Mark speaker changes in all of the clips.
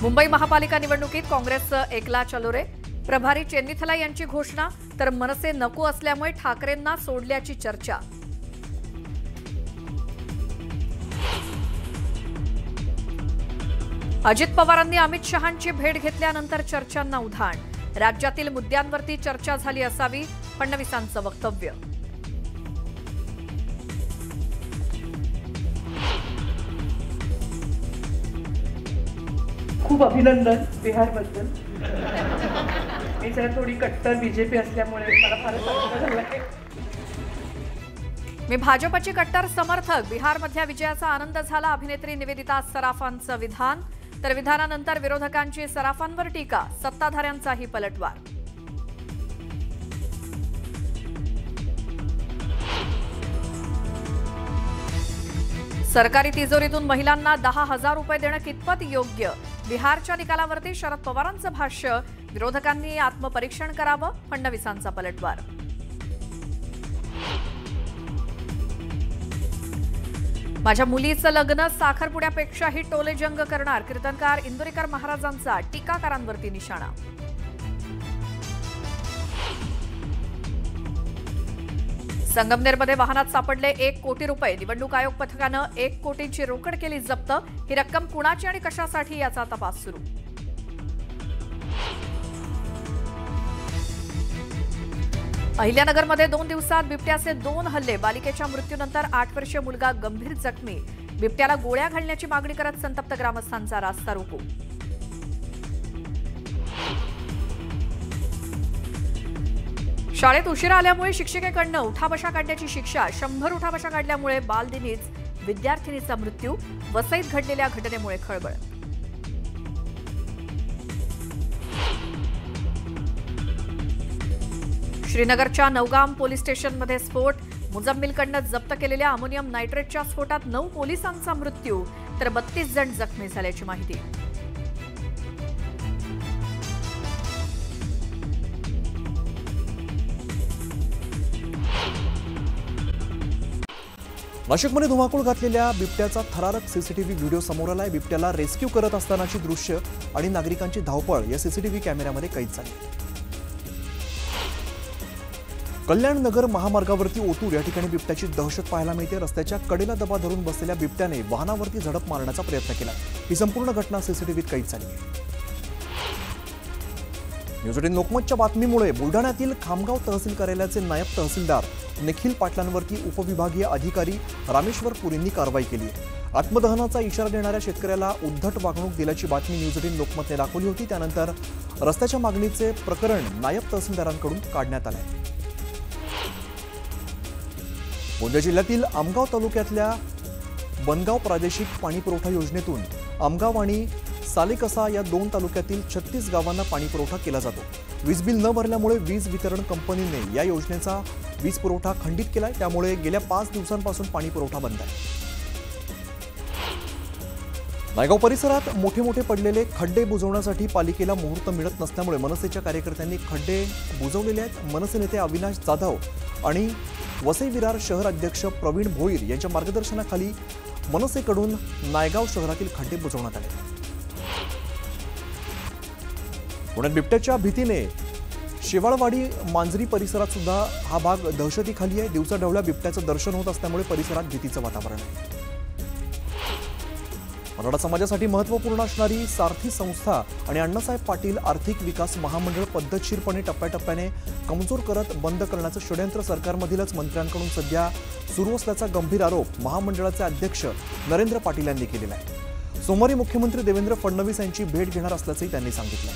Speaker 1: मुंबई महापालिका निवडणुकीत काँग्रेसचं एकला चलो रे. प्रभारी चेन्नीथला यांची घोषणा, तर मनसे नको असल्यामुळे ठाकरेंना सोडल्याची चर्चा. अजित पवारांनी अमित शहांची भेट घेतल्यानंतर चर्चांना उधाण. राज्यातील मुद्द्यांवरती चर्चा झाली असावी, फडणवीसांचं वक्तव्य.
Speaker 2: खूप अभिनंदन बिहारबद्दल. मी जरा थोडी कट्टर बीजेपी असल्यामुळे मला फारच आनंद झाला.
Speaker 1: मी भाजपची कट्टर समर्थक. बिहारमधल्या विजयाचा आनंद झाला. अभिनेत्री निवेदिता सराफांचं विधान. तर विधानानंतर विरोधकांची सराफांवर टीका. सत्ताधाऱ्यांचाही पलटवार. सरकारी तिजोरीतून महिलांना 10,000 रुपये देणं कितपत योग्य? बिहारच्या निकालावरती शरद पवारांचं भाष्य. विरोधकांनी आत्मपरीक्षण करावं, फडणवीसांचा पलटवार. माझ्या मुलीचं लग्न साखरपुड्यापेक्षाही टोलेजंग करणार. कीर्तनकार इंदुरीकर महाराजांचा टीकाकारांवरती निशाणा. संगमनेरमध्ये वाहनात सापडले 1 कोटी रुपये. निवडणूक आयोग पथकानं 1 कोटींची रोकड केली जप्त. ही रक्कम कुणाची आणि कशासाठी याचा तपास सुरू. अहिल्यानगरमध्ये 2 दिवसात बिबट्याचे 2 हल्ले. बालिकेच्या मृत्यूनंतर 8 वर्षीय मुलगा गंभीर जखमी. बिबट्याला गोळ्या घालण्याची मागणी करत संतप्त ग्रामस्थांचा रास्ता रोको. शाळेत उशिरा आल्यामुळे शिक्षिकेकडनं उठाबशा काढण्याची शिक्षा. 100 उठाबशा काढल्यामुळे बालदिनीच विद्यार्थिनीचा मृत्यू. वसईत घडलेल्या घटनेमुळे खळबळ. श्रीनगरच्या नौगाम पोलीस स्टेशनमध्ये स्फोट. मुजम्मिलकडनं जप्त केलेल्या अमोनियम नायट्रेटच्या स्फोटात 9 पोलिसांचा मृत्यू, तर 32 जण जखमी झाल्याची माहिती.
Speaker 3: नाशिकमध्ये धुमाकूळ घातलेल्या बिबट्याचा थरारक सीसीटीव्ही व्हिडिओ समोर आलाय. बिबट्याला रेस्क्यू करत असतानाची दृश्य आणि नागरिकांची धावपळ या सीसीटीव्ही कॅमेऱ्यामध्ये कैद झाली. कल्याण नगर महामार्गावरती ओतूर या ठिकाणी बिबट्याची दहशत पाहायला मिळते. रस्त्याच्या कडेला दबा धरून बसलेल्या बिबट्याने वाहनावरती झडप मारण्याचा प्रयत्न केला. ही संपूर्ण घटना सीसीटीव्हीत कैद झाली. न्यूज 18 लोकमतच्या बातमीमुळे बुलढाण्यातील खामगाव तहसील कार्यालयाचे नायब तहसीलदार निखिल पाटलांवरती उपविभागीय अधिकारी रामेश्वर पुरींनी कारवाई केली. आत्मदहनाचा इशारा देणाऱ्या शेतकऱ्याला उद्धट वागणूक दिल्याची बातमी न्यूज 18 लोकमतने दाखवली होती. त्यानंतर रस्त्याच्या मागणीचे प्रकरण नायब तहसीलदारांकडून काढण्यात आले. गोंदिया जिल्ह्यातील आमगाव तालुक्यातल्या बनगाव प्रादेशिक पाणी पुरवठा योजनेतून आमगाव आणि सालेकसा या 2 तालुक्यातील 36 गावांना पाणी पुरवठा केला जातो. वीज बिल न भरल्यामुळे वीज वितरण कंपनीने या योजनेचा वीज पुरवठा खंडित केलाय. त्यामुळे गेल्या 5 दिवसांपासून पाणी पुरवठा बंद आहे. नायगाव परिसरात मोठे पडलेले खड्डे बुजवण्यासाठी पालिकेला मुहूर्त मिळत नसल्यामुळे मनसेच्या कार्यकर्त्यांनी खड्डे बुजवलेले आहेत. मनसे नेते अविनाश जाधव आणि वसई विरार शहर अध्यक्ष प्रवीण भोईर यांच्या मार्गदर्शनाखाली मनसेकडून नायगाव शहरातील खड्डे बुजवण्यात आले. पुण्यात बिबट्याच्या भीतीने शेवाळवाडी मांजरी परिसरात सुद्धा हा भाग दहशतीखाली आहे. दिवसाढवळ्या बिबट्याचं दर्शन होत असल्यामुळे परिसरात भीतीचं वातावरण आहे. मराठा समाजासाठी महत्त्वपूर्ण असणारी सारथी संस्था आणि अण्णासाहेब पाटील आर्थिक विकास महामंडळ पद्धतशीरपणे टप्प्याटप्प्याने कमजोर करत बंद करण्याचं षड्यंत्र सरकारमधीलच मंत्र्यांकडून सध्या सुरू असल्याचा गंभीर आरोप महामंडळाचे अध्यक्ष नरेंद्र पाटील यांनी केलेला आहे. सोमवारी मुख्यमंत्री देवेंद्र फडणवीस यांची भेट घेणार असल्याचंही त्यांनी सांगितलं.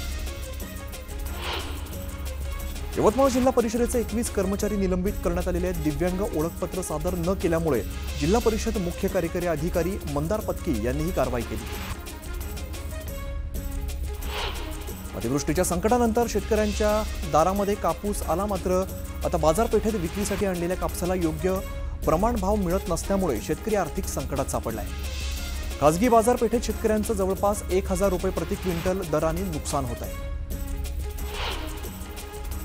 Speaker 3: यवतमाळ जिल्हा परिषदेचे 21 कर्मचारी निलंबित करण्यात आलेले आहेत. दिव्यांग ओळखपत्र सादर न केल्यामुळे जिल्हा परिषद मुख्य कार्यकारी अधिकारी मंदार पत्की यांनी ही कारवाई केली. अतिवृष्टीच्या संकटानंतर शेतकऱ्यांच्या दारामध्ये कापूस आला. मात्र आता बाजारपेठेत विक्रीसाठी आणलेल्या कापसाला योग्य प्रमाण भाव मिळत नसल्यामुळे शेतकरी आर्थिक संकटात सापडला आहे. खासगी बाजारपेठेत शेतकऱ्यांचं जवळपास 1,000 रुपये प्रति क्विंटल दराने नुकसान होत आहे.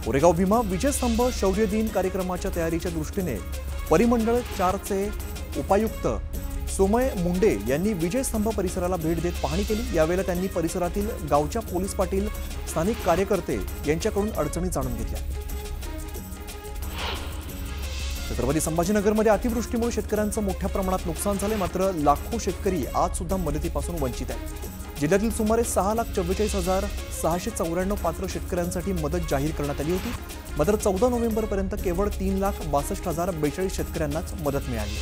Speaker 3: कोरेगाव भीमा विजयस्तंभ शौर्य दिन कार्यक्रमाच्या तयारीच्या दृष्टीने परिमंडळ 4चे उपायुक्त सोमय मुंडे यांनी विजय स्तंभ परिसराला भेट देत पाहणी केली। यावेळेला त्यांनी परिसरातील गावच्या पोलीस पाटील, स्थानिक कार्यकर्ते यांच्याकडून अडचणी जाणून घेतल्या। छत्रपती संभाजीनगरमध्ये अतिवृष्टीमुळे शेतकऱ्यांचं मोठ्या प्रमाणात नुकसान झाले, मात्र लाखो शेतकरी आज सुद्धा मदतीपासून वंचित आहेत। जिल्ह्यातील सुमारे 6,44,694 पात्र शेतकऱ्यांसाठी मदत जाहीर करण्यात आली होती, मात्र 14 नोव्हेंबरपर्यंत केवळ 3,62,042 शेतकऱ्यांनाच मदत मिळाली।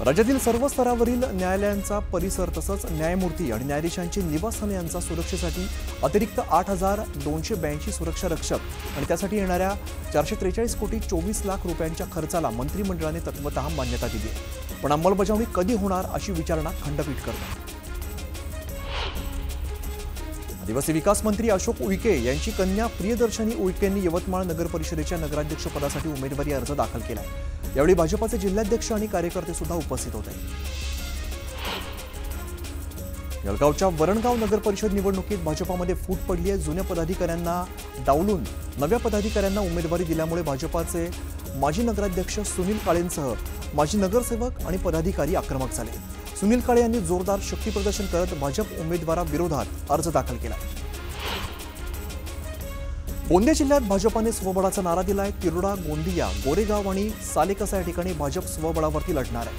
Speaker 3: राज्यातील सर्व स्तरावरील न्यायालयांचा परिसर तसंच न्यायमूर्ती आणि न्यायाधीशांची निवासस्थाने यांचा सुरक्षेसाठी अतिरिक्त 8,282 सुरक्षा रक्षक आणि त्यासाठी येणाऱ्या 443 कोटी 24 लाख रुपयांच्या खर्चाला मंत्रिमंडळाने तत्वतः मान्यता दिली आहे, पण अंमलबजावणी कधी होणार अशी विचारणा खंडपीठ करते। आदिवासी विकास मंत्री अशोक उईके यांची कन्या प्रियदर्शनी उईकेंनी यवतमाळ नगर परिषदेच्या नगराध्यक्षपदासाठी उमेदवारी अर्ज दाखल केला आहे। यावेळी भाजपाचे जिल्हाध्यक्ष आणि कार्यकर्ते सुद्धा उपस्थित होते। जळगावच्या वरणगाव नगर परिषद निवडणुकीत भाजपामध्ये फूट पडली आहे। जुन्या पदाधिकाऱ्यांना डावलून नव्या पदाधिकाऱ्यांना उमेदवारी दिल्यामुळे भाजपाचे माजी नगराध्यक्ष सुनील काळेंसह माजी नगरसेवक आणि पदाधिकारी आक्रमक झाले। सुनील काळे यांनी जोरदार शक्तीप्रदर्शन करत भाजप उमेदवाराविरोधात अर्ज दाखल केला। गोंदिया जिल्ह्यात भाजपाने स्वबळाचा नारा दिलाय। तिरोडा, गोंदिया, गोरेगाव आणि सालेकसा या ठिकाणी भाजप स्वबळावरती लढणार आहे।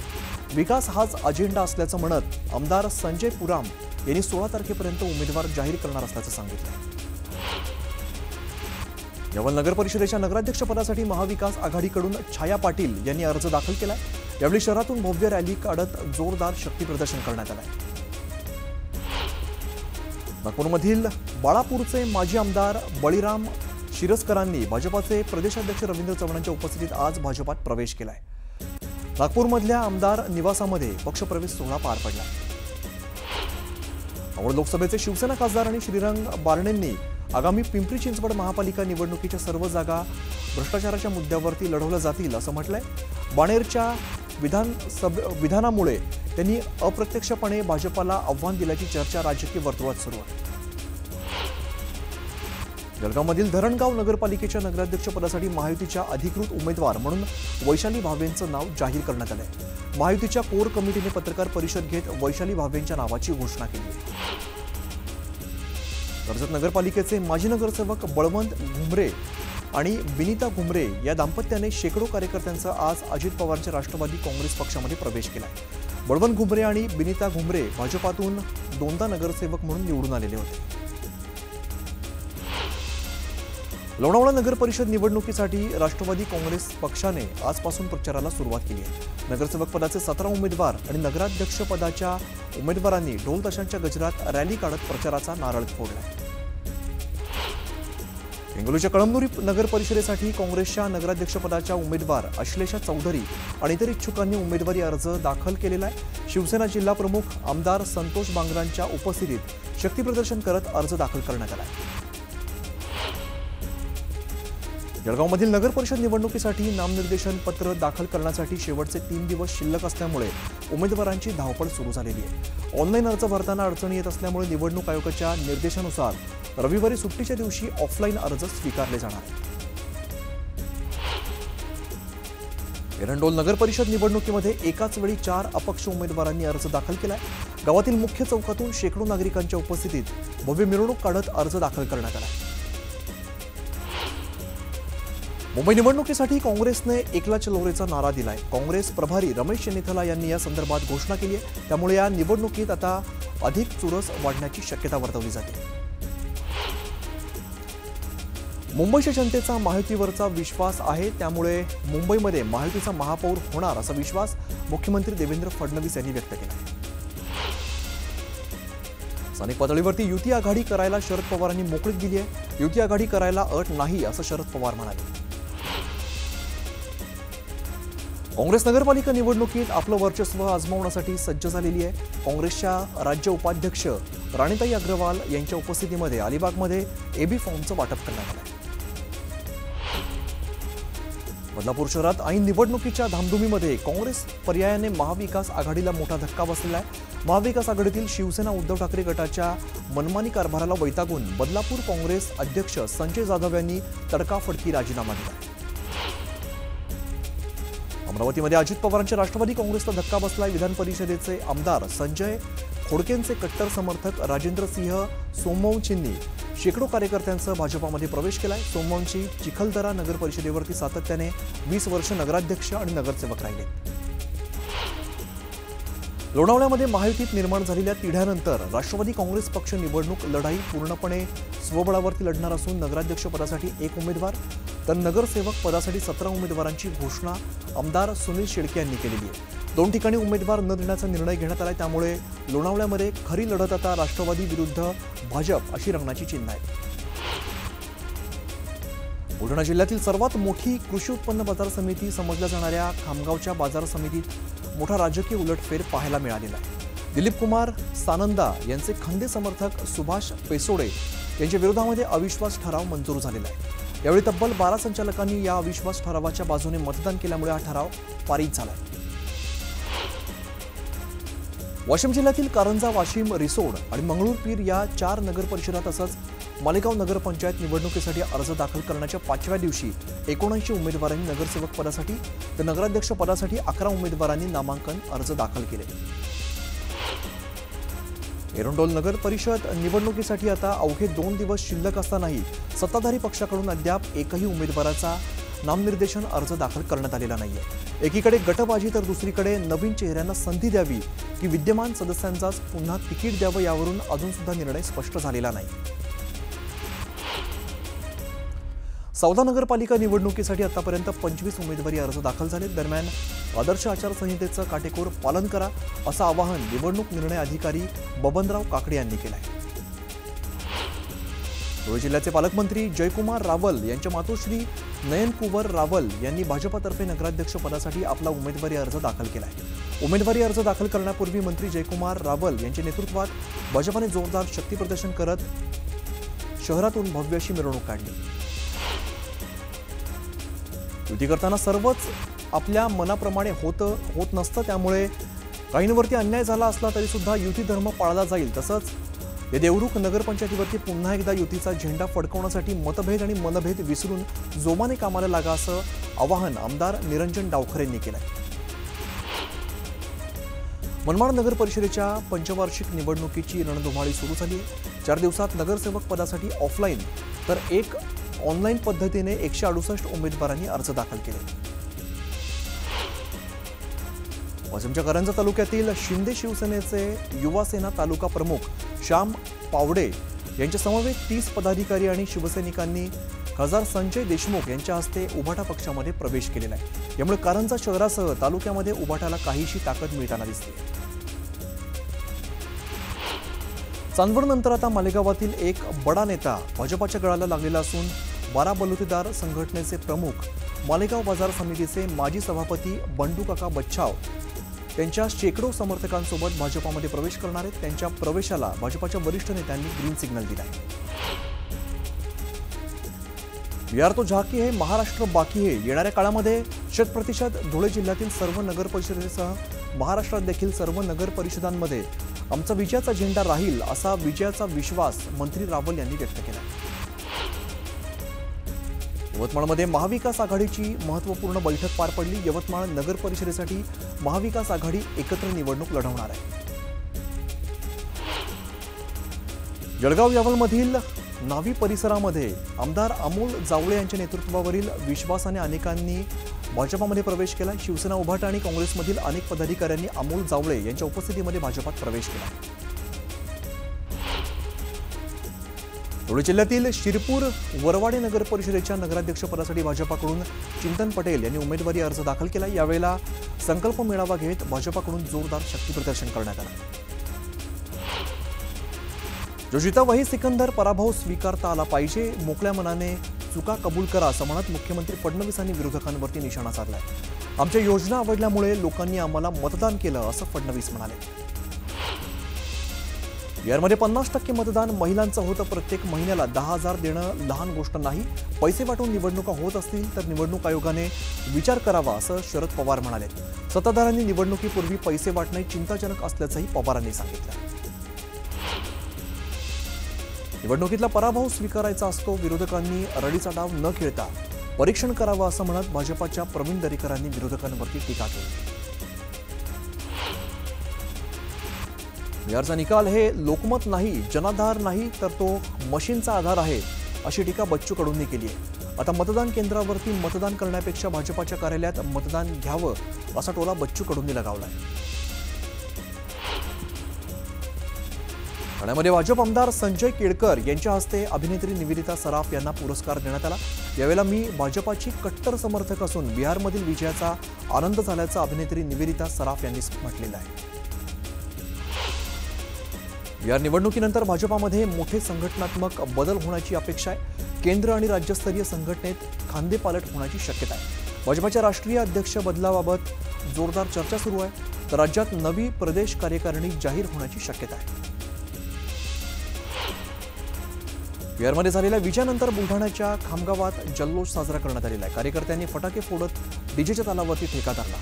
Speaker 3: विकास हाच अजेंडा असल्याचं म्हणत आमदार संजय पुराम यांनी 16 तारखेपर्यंत उमेदवार जाहीर करणार असल्याचं सांगितलं। यवल नगर परिषदेच्या नगराध्यक्षपदासाठी महाविकास आघाडीकडून छाया पाटील यांनी अर्ज दाखल केलाय। यावेळी शहरातून भव्य रॅली काढत जोरदार शक्तीप्रदर्शन करण्यात आलंय। नागपूरमधील बाळापूरचे माजी आमदार बळीराम शिरस्करांनी भाजपाचे प्रदेशाध्यक्ष रवींद्र चव्हाणांच्या उपस्थितीत आज भाजपात प्रवेश केलाय। नागपूरमधल्या आमदार निवासामध्ये पक्षप्रवेश सोहळा पार पडला। औंध लोकसभेचे शिवसेना खासदार आणि श्रीरंग बारणेंनी आगामी पिंपरी चिंचवड महापालिका निवडणुकीच्या सर्व जागा भ्रष्टाचाराच्या मुद्द्यावरती लढवल्या जातील असं म्हटलंय। बाणेरच्या विधानामुळे त्यांनी अप्रत्यक्षपणे भाजपाला आव्हान दिल्याची चर्चा राजकीय वर्तुळात सुरू आहे। जळगावमधील धरणगाव नगरपालिकेच्या नगराध्यक्षपदासाठी महायुतीच्या अधिकृत उमेदवार म्हणून वैशाली भावेंचं नाव जाहीर करण्यात आलंय। महायुतीच्या कोर कमिटीने पत्रकार परिषद घेत वैशाली भावेंच्या नावाची घोषणा केली आहे। कर्जत नगरपालिकेचे माजी नगरसेवक बळवंत घुमरे आणि बिनिता घुमरे या दाम्पत्याने शेकडो कार्यकर्त्यांचा आज अजित पवारच्या राष्ट्रवादी काँग्रेस पक्षामध्ये प्रवेश केलाय। बळवंत घुमरे आणि बिनिता घुमरे भाजपातून 2दा नगरसेवक म्हणून निवडून आलेले होते। लोणावळा नगर परिषद निवडणुकीसाठी राष्ट्रवादी काँग्रेस पक्षाने आजपासून प्रचाराला सुरुवात केली आहे। नगरसेवक पदाचे 17 उमेदवार आणि नगराध्यक्ष पदाच्या उमेदवारांनी ढोल ताशांच्या गजरात रॅली काढत प्रचाराचा नारळ फोडला। हिंगोलीच्या कळमनुरी नगर परिषदेसाठी काँग्रेसच्या नगराध्यक्षपदाच्या उमेदवार अश्लेषा चौधरी आणि इतर इच्छुकांनी उमेदवारी अर्ज दाखल केलेला आहे। शिवसेना जिल्हा प्रमुख आमदार संतोष बांगरांच्या उपस्थितीत शक्तीप्रदर्शन करत अर्ज दाखल करण्यात आला आहे। जळगावमधील नगर परिषद निवडणुकीसाठी नामनिर्देशन पत्र दाखल करण्यासाठी शेवटचे 3 दिवस शिल्लक असल्यामुळे उमेदवारांची धावपळ सुरू झालेली आहे। ऑनलाईन अर्ज भरताना अडचणी येत असल्यामुळे निवडणूक आयोगाच्या निर्देशानुसार रविवारी सुट्टीच्या दिवशी ऑफलाईन अर्ज स्वीकारले जाणार आहेत। एरंडोल नगर परिषद निवडणुकीमध्ये एकाच वेळी 4 अपक्ष उमेदवारांनी अर्ज दाखल केलाय। गावातील मुख्य चौकातून शेकडो नागरिकांच्या उपस्थितीत भव्य मिरवणूक काढत अर्ज दाखल करण्यात आला। मुंबई निवडणुकीसाठी काँग्रेसने एकला चलोरेचा नारा दिलाय। काँग्रेस प्रभारी रमेश चेन्निथला यांनी या संदर्भात घोषणा केली आहे। त्यामुळे या निवडणुकीत आता अधिक चुरस वाढण्याची शक्यता वर्तवली जाते। मुंबईच्या जनतेचा महायुतीवरचा विश्वास आहे, त्यामुळे मुंबईमध्ये महायुतीचा महापौर होणार असा विश्वास मुख्यमंत्री देवेंद्र फडणवीस यांनी व्यक्त केला आहे। स्थानिक पातळीवरती युती आघाडी करायला शरद पवारांनी मोकळीक दिली आहे। युती आघाडी करायला अट नाही असं शरद पवार म्हणाले। काँग्रेस नगरपालिका निवडणुकीत आपलं वर्चस्व आजमावण्यासाठी सज्ज झालेली आहे। काँग्रेसच्या राज्य उपाध्यक्ष राणीताई अग्रवाल यांच्या उपस्थितीमध्ये अलिबागमध्ये एबी फॉर्मचं वाटप करण्यात आलं। बदलापूर शहरात ऐन निवडणुकीच्या धामधुमीमध्ये काँग्रेस पर्यायाने महाविकास आघाडीला मोठा धक्का बसलेला आहे। महाविकास आघाडीतील शिवसेना उद्धव ठाकरे गटाच्या मनमानी कारभाराला वैतागून बदलापूर काँग्रेस अध्यक्ष संजय जाधव यांनी तडकाफडकी राजीनामा दिला। अमरावतीमध्ये अजित पवारांच्या राष्ट्रवादी काँग्रेसला धक्का बसलाय. विधान परिषदेचे आमदार संजय खोडकेंचे कट्टर समर्थक राजेंद्र सिंह सोमवंशींनी शेकडो कार्यकर्त्यांसह भाजपामध्ये प्रवेश केलाय. सोमवंशी चिखलदरा नगर परिषदेवरती सातत्याने 20 वर्ष नगराध्यक्ष आणि नगरसेवक राहिले. लोणावळ्यामध्ये महायुतीत निर्माण झालेल्या तिढ्यानंतर राष्ट्रवादी काँग्रेस पक्ष निवडणूक लढाई पूर्णपणे स्वबळावरती लढणार असून नगराध्यक्ष पदासाठी 1 उमेदवार तर नगरसेवक पदासाठी 17 उमेदवारांची घोषणा आमदार सुनील शेळके यांनी केलेली आहे. 2 ठिकाणी उमेदवार न देण्याचा निर्णय घेण्यात आलाय. त्यामुळे लोणावळ्यामध्ये खरी लढत आता राष्ट्रवादी विरुद्ध भाजप अशी रंगण्याची चिन्ह आहे. बुलढाणा जिल्ह्यातील सर्वात मोठी कृषी उत्पन्न बाजार समिती समजल्या जाणाऱ्या खामगावच्या बाजार समितीत मोठा राजकीय उलटफेर पाहायला मिळालेला आहे. दिलीप कुमार सानंदा यांचे खंदे समर्थक सुभाष पेसोडे यांच्या विरोधामध्ये अविश्वास ठराव मंजूर झालेला आहे. यावेळी तब्बल 12 संचालकांनी या अविश्वास ठरावाच्या बाजूने मतदान केल्यामुळे हा ठराव पारित झाला. वाशिम जिल्ह्यातील कारंजा, वाशिम, रिसोड आणि मंगळूरपीर या 4 नगर परिषदा तसंच मालेगाव नगरपंचायत निवडणुकीसाठी अर्ज दाखल करण्याच्या 5व्या दिवशी 79 उमेदवारांनी नगरसेवक पदासाठी तर नगराध्यक्ष पदासाठी 11 उमेदवारांनी नामांकन अर्ज दाखल केले. एरंडोल नगर परिषद निवडणुकीसाठी आता अवघे 2 दिवस शिल्लक असतानाही सत्ताधारी पक्षाकडून अद्याप एकही उमेदवाराचा नामनिर्देशन अर्ज दाखल करण्यात आलेला नाहीये. एकीकडे गटबाजी तर दुसरीकडे नवीन चेहऱ्यांना संधी द्यावी की विद्यमान सदस्यांचाच पुन्हा तिकीट द्यावं यावरून अजून सुद्धा निर्णय स्पष्ट झालेला नाही. सौदा नगरपालिका निवडणुकीसाठी आतापर्यंत 25 उमेदवारी अर्ज दाखल झाले. दरम्यान आदर्श आचारसंहितेचं काटेकोर पालन करा असं आवाहन निवडणूक निर्णय अधिकारी बबनराव काकडे यांनी केलं आहे. धुळे जिल्ह्याचे पालकमंत्री जयकुमार रावल यांच्या मातोश्री नयनकुवर रावल यांनी भाजपातर्फे नगराध्यक्ष पदासाठी आपला उमेदवारी अर्ज दाखल केला आहे. उमेदवारी अर्ज दाखल करण्यापूर्वी मंत्री जयकुमार रावल यांच्या नेतृत्वात भाजपाने जोरदार शक्तीप्रदर्शन करत शहरातून भव्य अशी मिरवणूक काढली. युती करताना सर्वच आपल्या मनाप्रमाणे होत नसतं. त्यामुळे काहींवरती अन्याय झाला असला तरी सुद्धा युती धर्म पाळला जाईल. तसंच या देवरुख नगरपंचायतीवरती पुन्हा एकदा युतीचा झेंडा फडकवण्यासाठी मतभेद आणि मनभेद विसरून जोमाने कामाला लागा असं आवाहन आमदार निरंजन डावखरे यांनी केलं. मनमाड नगर परिषदेच्या पंचवार्षिक निवडणुकीची रणधुमाळी सुरू झाली. 4 दिवसात नगरसेवक पदासाठी ऑफलाईन तर 1 ऑनलाईन पद्धतीने 168 उमेदवारांनी अर्ज दाखल केले. वाशिमच्या कारंजा तालुक्यातील शिंदे शिवसेनेचे युवा सेना तालुका प्रमुख श्याम पावडे यांच्या समवेत 30 पदाधिकारी आणि शिवसैनिकांनी खासदार संजय देशमुख यांच्या हस्ते उभाटा पक्षामध्ये प्रवेश केलेला आहे. यामुळे कारंजा शहरासह तालुक्यामध्ये उभाटाला काहीशी ताकद मिळताना दिसते. चांदवडनंतर आता मालेगावातील एक बडा नेता भाजपाच्या गळाला लागलेला असून 12 बलुतेदार संघटनेचे प्रमुख मालेगाव बाजार समितीचे माजी सभापती बंडू काका बच्छाव त्यांच्या शेकडो समर्थकांसोबत भाजपामध्ये प्रवेश करणार आहेत. त्यांच्या प्रवेशाला भाजपाच्या वरिष्ठ नेत्यांनी ग्रीन सिग्नल दिला आहे. बिहार तो झाकी है, महाराष्ट्र बाकी है. येणाऱ्या काळामध्ये 100% धुळे जिल्ह्यातील सर्व नगर परिषदेसह महाराष्ट्रात देखील सर्व नगर परिषदांमध्ये आमचा विजयाचा झेंडा राहील असा विजयाचा विश्वास मंत्री रावल यांनी व्यक्त केला. यवतमाळमध्ये महाविकास आघाडीची महत्त्वपूर्ण बैठक पार पडली. यवतमाळ नगर परिषदेसाठी महाविकास आघाडी एकत्र निवडणूक लढवणार आहे. जळगाव यावलमधील नावी परिसरामध्ये आमदार अमोल जावळे यांच्या नेतृत्वावरील विश्वासाने अनेकांनी भाजपामध्ये प्रवेश केला. शिवसेना उभाटा आणि काँग्रेसमधील अनेक पदाधिकाऱ्यांनी अमोल जावळे यांच्या उपस्थितीमध्ये भाजपात प्रवेश केला. धुळे जिल्ह्यातील शिरपूर वरवाडे नगर परिषदेच्या नगराध्यक्षपदासाठी भाजपाकडून चिंतन पटेल यांनी उमेदवारी अर्ज दाखल केला. यावेळेला संकल्प मेळावा घेत भाजपाकडून जोरदार शक्तीप्रदर्शन करण्यात आलं. जो जीता वही सिकंदर, पराभव स्वीकारता आला पाहिजे, मोकळ्या मनाने चुका कबूल करा असं म्हणत मुख्यमंत्री फडणवीसांनी विरोधकांवरती निशाणा साधलाय. आमच्या योजना आवडल्यामुळे लोकांनी आम्हाला मतदान केलं असं फडणवीस म्हणाले. बिहारमध्ये 50% मतदान महिलांचं होतं. प्रत्येक महिन्याला 10,000 देणं लहान गोष्ट नाही. पैसे वाटून निवडणुका होत असतील तर निवडणूक आयोगाने विचार करावा असं शरद पवार म्हणाले. सत्ताधाऱ्यांनी निवडणुकीपूर्वी पैसे वाटणे चिंताजनक असल्याचंही पवारांनी सांगितलं. निवडणुकीतला पराभव स्वीकारायचा असतो. विरोधकांनी रडीचा डाव न खेळता परीक्षण करावं असं म्हणत भाजपाच्या प्रवीण दरेकरांनी विरोधकांवरती टीका केली. बिहारचा निकाल हे लोकमत नाही, जनाधार नाही, तर तो मशीनचा आधार आहे, अशी टीका बच्चू कडूंनी केली आहे. आता मतदान केंद्रावरती मतदान करण्यापेक्षा भाजपाच्या कार्यालयात मतदान घ्यावं असा टोला बच्चू कडूंनी लगावलाय. ठाण्यामध्ये भाजप आमदार संजय केळकर यांच्या हस्ते अभिनेत्री निवेदिता सराफ यांना पुरस्कार देण्यात आला. यावेळेला मी भाजपाची कट्टर समर्थक असून बिहारमधील विजयाचा आनंद झाल्याचं अभिनेत्री निवेदिता सराफ यांनी म्हटलेलं आहे. बिहार निवडणुकीनंतर भाजपामध्ये मोठे संघटनात्मक बदल होण्याची अपेक्षा आहे. केंद्र आणि राज्यस्तरीय संघटनेत खांदेपालट होण्याची शक्यता आहे. भाजपाच्या राष्ट्रीय अध्यक्ष बदलाबाबत जोरदार चर्चा सुरू आहे, तर राज्यात नवी प्रदेश कार्यकारिणी जाहीर होण्याची शक्यता आहे. बिहारमध्ये झालेल्या विजयानंतर बुलढाण्याच्या खामगावात जल्लोष साजरा करण्यात आलेला आहे. कार्यकर्त्यांनी फटाके फोडत डीजेच्या तालावरती ठेका धरला.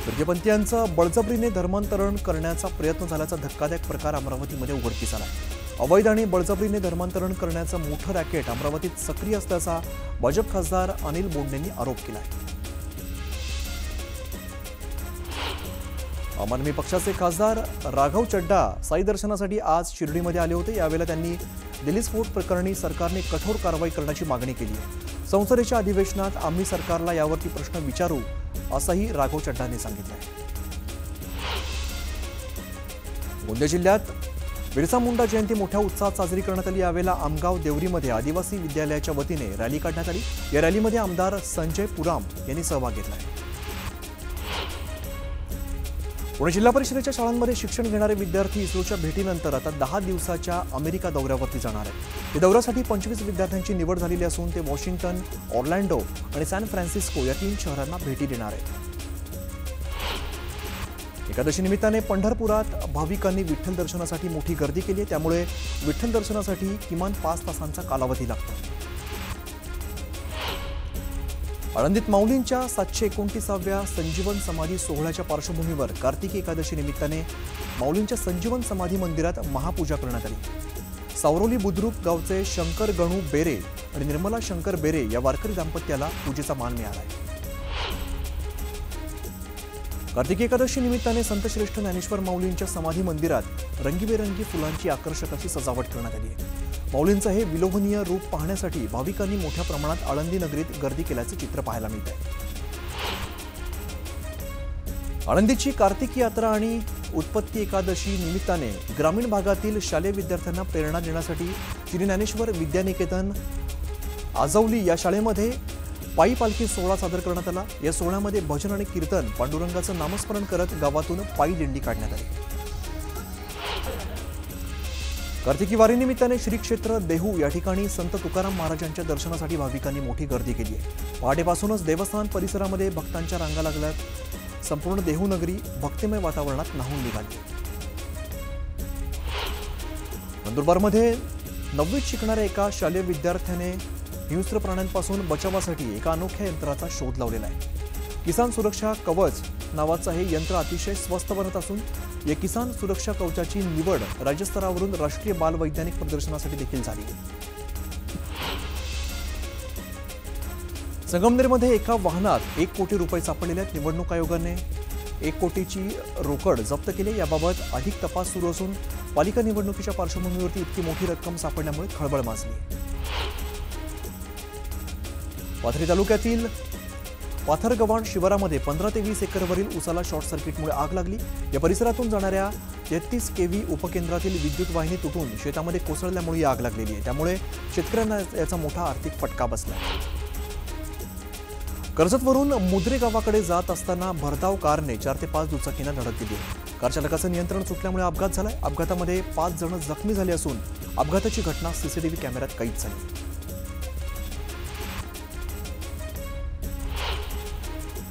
Speaker 3: फिरकीपंथीयांचं बळजबरीने धर्मांतरण करण्याचा प्रयत्न झाल्याचा धक्कादायक प्रकार अमरावतीमध्ये उघडकीस आला आहे. अवैध आणि बळजबरीने धर्मांतरण करण्याचं मोठं रॅकेट अमरावतीत सक्रिय असल्याचा भाजप खासदार अनिल बोंडेंनी आरोप केला आहे. आम आदमी पक्षाचे खासदार राघव चड्डा साई दर्शनासाठी आज शिर्डीमध्ये आले होते. यावेळेला त्यांनी दिल्ली स्फोट प्रकरणी सरकारने कठोर कारवाई करण्याची मागणी केली आहे. संसदेच्या अधिवेशनात आम्ही सरकारला यावरती प्रश्न विचारू असंही राघव चड्डाने सांगितलं आहे. गोंदिया जिल्ह्यात बिरसा मुंडा जयंती मोठ्या उत्साहात साजरी करण्यात आली. यावेळेला आमगाव देवरीमध्ये आदिवासी विद्यालयाच्या वतीने रॅली काढण्यात आली. या रॅलीमध्ये आमदार संजय पुराम यांनी सहभाग घेतला. पुणे जिल्हा परिषदेच्या शाळांमध्ये शिक्षण घेणारे विद्यार्थी इस्रोच्या भेटीनंतर आता 10 दिवसाच्या अमेरिका दौऱ्यावरती जाणार आहेत. या दौऱ्यासाठी 25 विद्यार्थ्यांची निवड झालेली असून ते वॉशिंग्टन, ऑर्लँडो आणि सॅन फ्रान्सिस्को या 3 शहरांना भेटी देणार आहेत. एकादशी निमित्ताने पंढरपुरात भाविकांनी विठ्ठल दर्शनासाठी मोठी गर्दी केली आहे. त्यामुळे विठ्ठल दर्शनासाठी किमान 5 तासांचा कालावधी लागतो. आळंदीत माऊलींच्या 729व्या संजीवन समाधी सोहळ्याच्या पार्श्वभूमीवर कार्तिकी एकादशी निमित्ताने माऊलींच्या संजीवन समाधी मंदिरात महापूजा करण्यात आली. सावरोली बुद्रुक गावचे शंकर गणू बेरे आणि निर्मला शंकर बेरे या वारकरी दाम्पत्याला पूजेचा मान मिळाला आहे. कार्तिकी एकादशी निमित्ताने संतश्रेष्ठ ज्ञानेश्वर माऊलींच्या समाधी मंदिरात रंगीबेरंगी फुलांची आकर्षक अशी सजावट करण्यात आली आहे. माऊलींचं हे विलोभनीय रूप पाहण्यासाठी भाविकांनी मोठ्या प्रमाणात आळंदी नगरीत गर्दी केल्याचे चित्र पाहायला मिळत आहे. आळंदीची कार्तिकी यात्रा आणि उत्पत्ती एकादशी निमित्ताने ग्रामीण भागातील शालेय विद्यार्थ्यांना प्रेरणा देण्यासाठी श्री ज्ञानेश्वर विद्यानिकेतन आजवली या शाळेमध्ये पायी पालखी सोहळा सादर करण्यात आला. या सोहळ्यामध्ये भजन आणि कीर्तन, पांडुरंगाचं नामस्मरण करत गावातून पायी दिंडी काढण्यात आली. कार्तिकी वारी निमित्ताने श्री क्षेत्र देहू या ठिकाणी संत तुकाराम महाराजांच्या दर्शनासाठी भाविकांनी मोठी गर्दी केली आहे. पहाटेपासूनच देवस्थान परिसरामध्ये भक्तांच्या रांगा लागल्यात. संपूर्ण देहू नगरी भक्तिमय वातावरणात न्हाऊन निघाली. नंदुरबारमध्ये 9वीत शिकणाऱ्या एका शालेय विद्यार्थ्याने हिंस्र प्राण्यांपासून बचावासाठी एका अनोख्या यंत्राचा शोध लावलेला आहे. किसान सुरक्षा कवच नावाचं हे यंत्र अतिशय स्वस्त बनत असून या किसान सुरक्षा कवचाची निवड राज्यस्तरावरून राष्ट्रीय बाल वैज्ञानिक प्रदर्शनासाठी देखील झाली. संगमनेरमध्ये एका वाहनात 1 कोटी रुपये सापडलेले आहेत. निवडणूक आयोगाने 1 कोटीची रोकड जप्त केली. याबाबत अधिक तपास सुरू असून पालिका निवडणुकीच्या पार्श्वभूमीवरती इतकी मोठी रक्कम सापडल्यामुळे खळबळ माजली. पाथरी तालुक्यातील पाथरगव्हाण शिवारामध्ये 15 ते 20 एकरवरील उसाला शॉर्ट सर्किटमुळे आग लागली. या परिसरातून जाणाऱ्या 33 केव्ही उपकेंद्रातील विद्युत वाहिनी तुटून शेतामध्ये कोसळल्यामुळे ही आग लागलेली आहे. त्यामुळे शेतकऱ्यांना याचा मोठा आर्थिक फटका बसला. कर्जतवरून मुद्रे गावाकडे जात असताना भरधाव कारने 4 ते 5 दुचाकींना धडक दिली. कार चालकाचं नियंत्रण सुटल्यामुळे अपघात झालाय. अपघातामध्ये 5 जण जखमी झाले असून अपघाताची घटना सीसीटीव्ही कॅमेऱ्यात कैद झाली.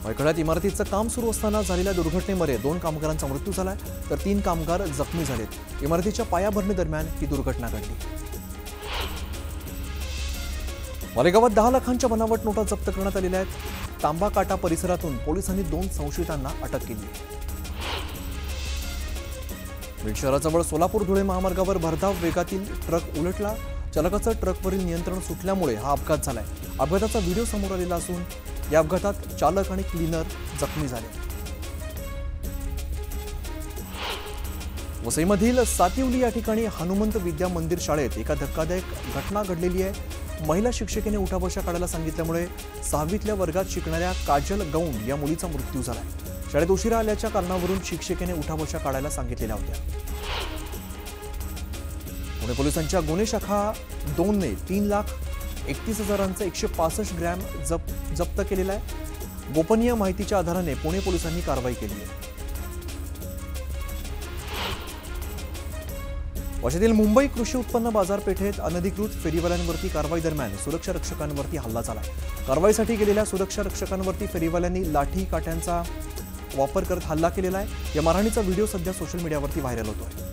Speaker 3: पैठण्यात इमारतीचं काम सुरू असताना झालेल्या दुर्घटनेमध्ये 2 कामगारांचा मृत्यू झालाय तर 3 कामगार जखमी झालेत. इमारतीच्या पायाभरणी दरम्यान ही दुर्घटना घडली. मालेगावात 10 लाखांच्या बनावट नोटा जप्त करण्यात आलेल्या आहेत. तांबा काटा परिसरातून पोलिसांनी 2 संशयितांना अटक केली. बीड शहराजवळ सोलापूर धुळे महामार्गावर भरधाव वेगातील ट्रक उलटला. चालकाचं ट्रकवरील नियंत्रण सुटल्यामुळे हा अपघात झालाय। अपघाताचा व्हिडिओ समोर आलेला असून या अपघातात चालक आणि क्लीनर जखमी झाले। वसईमधील सातिवली या ठिकाणी हनुमंत विद्या मंदिर शाळेत एका धक्कादायक घटना घडलेली आहे। महिला शिक्षिकेने उठाबशा काढायला सांगितल्यामुळे 6वीतल्या वर्गात शिकणाऱ्या काजल गौंड या मुलीचा मृत्यू झालाय। शाळेत उशिरा आल्याच्या कारणावरून शिक्षिकेने उठाबशा काढायला सांगितलेल्या होत्या। पुणे पोलिसांच्या गुन्हे शाखा 2ने 3,31,000 165 ग्रॅम जप्त केलेला आहे। गोपनीय माहितीच्या आधाराने पुणे पोलिसांनी कारवाई केली आहे। वाशिमतील मुंबई कृषी उत्पन्न बाजारपेठेत अनधिकृत फेरीवाल्यांवरती कारवाई दरम्यान सुरक्षा रक्षकांवरती हल्ला झाला। कारवाईसाठी गेलेल्या सुरक्षा रक्षकांवरती फेरीवाल्यांनी लाठी काठ्यांचा वापर करत हल्ला केलेला आहे। या मारहाणीचा व्हिडिओ सध्या सोशल मीडियावरती व्हायरल होतोय।